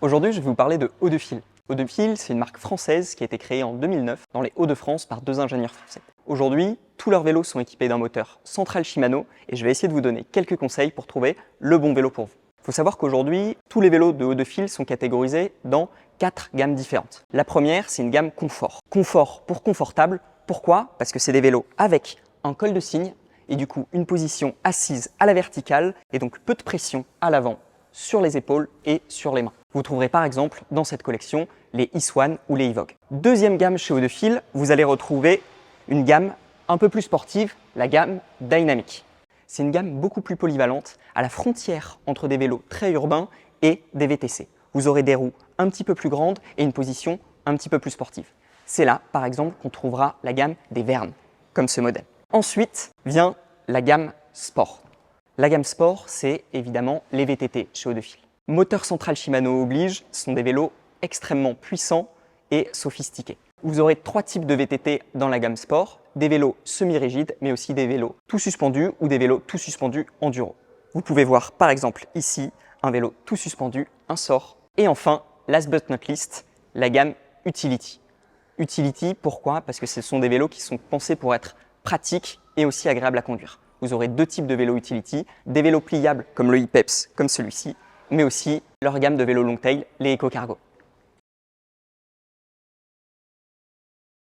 Aujourd'hui, je vais vous parler de Haut-de-Fil. Haut-de-Fil, c'est une marque française qui a été créée en 2009 dans les Hauts-de-France par deux ingénieurs français. Aujourd'hui, tous leurs vélos sont équipés d'un moteur central Shimano et je vais essayer de vous donner quelques conseils pour trouver le bon vélo pour vous. Il faut savoir qu'aujourd'hui, tous les vélos de Haut-de-Fil sont catégorisés dans 4 gammes différentes. La première, c'est une gamme confort. Confort pour confortable. Pourquoi? Parce que c'est des vélos avec un col de cygne et du coup une position assise à la verticale et donc peu de pression à l'avant, sur les épaules et sur les mains. Vous trouverez par exemple dans cette collection les Iswan ou les Evoque. Deuxième gamme chez Haut-de-Fil, vous allez retrouver une gamme un peu plus sportive, la gamme Dynamic. C'est une gamme beaucoup plus polyvalente, à la frontière entre des vélos très urbains et des VTC. Vous aurez des roues un petit peu plus grandes et une position un petit peu plus sportive. C'est là, par exemple, qu'on trouvera la gamme des Verne, comme ce modèle. Ensuite vient la gamme Sport. La gamme Sport, c'est évidemment les VTT chez Haut-de-Fil. Moteur central Shimano oblige, ce sont des vélos extrêmement puissants et sophistiqués. Vous aurez 3 types de VTT dans la gamme Sport, des vélos semi-rigides, mais aussi des vélos tout suspendus ou des vélos tout suspendus enduro. Vous pouvez voir par exemple ici un vélo tout suspendu, un sort. Et enfin, last but not least, la gamme Utility. Utility, pourquoi? Parce que ce sont des vélos qui sont pensés pour être pratiques et aussi agréables à conduire. Vous aurez 2 types de vélos Utility, des vélos pliables comme le e-Peps, comme celui-ci, mais aussi leur gamme de vélos long tail, les Eco Cargo.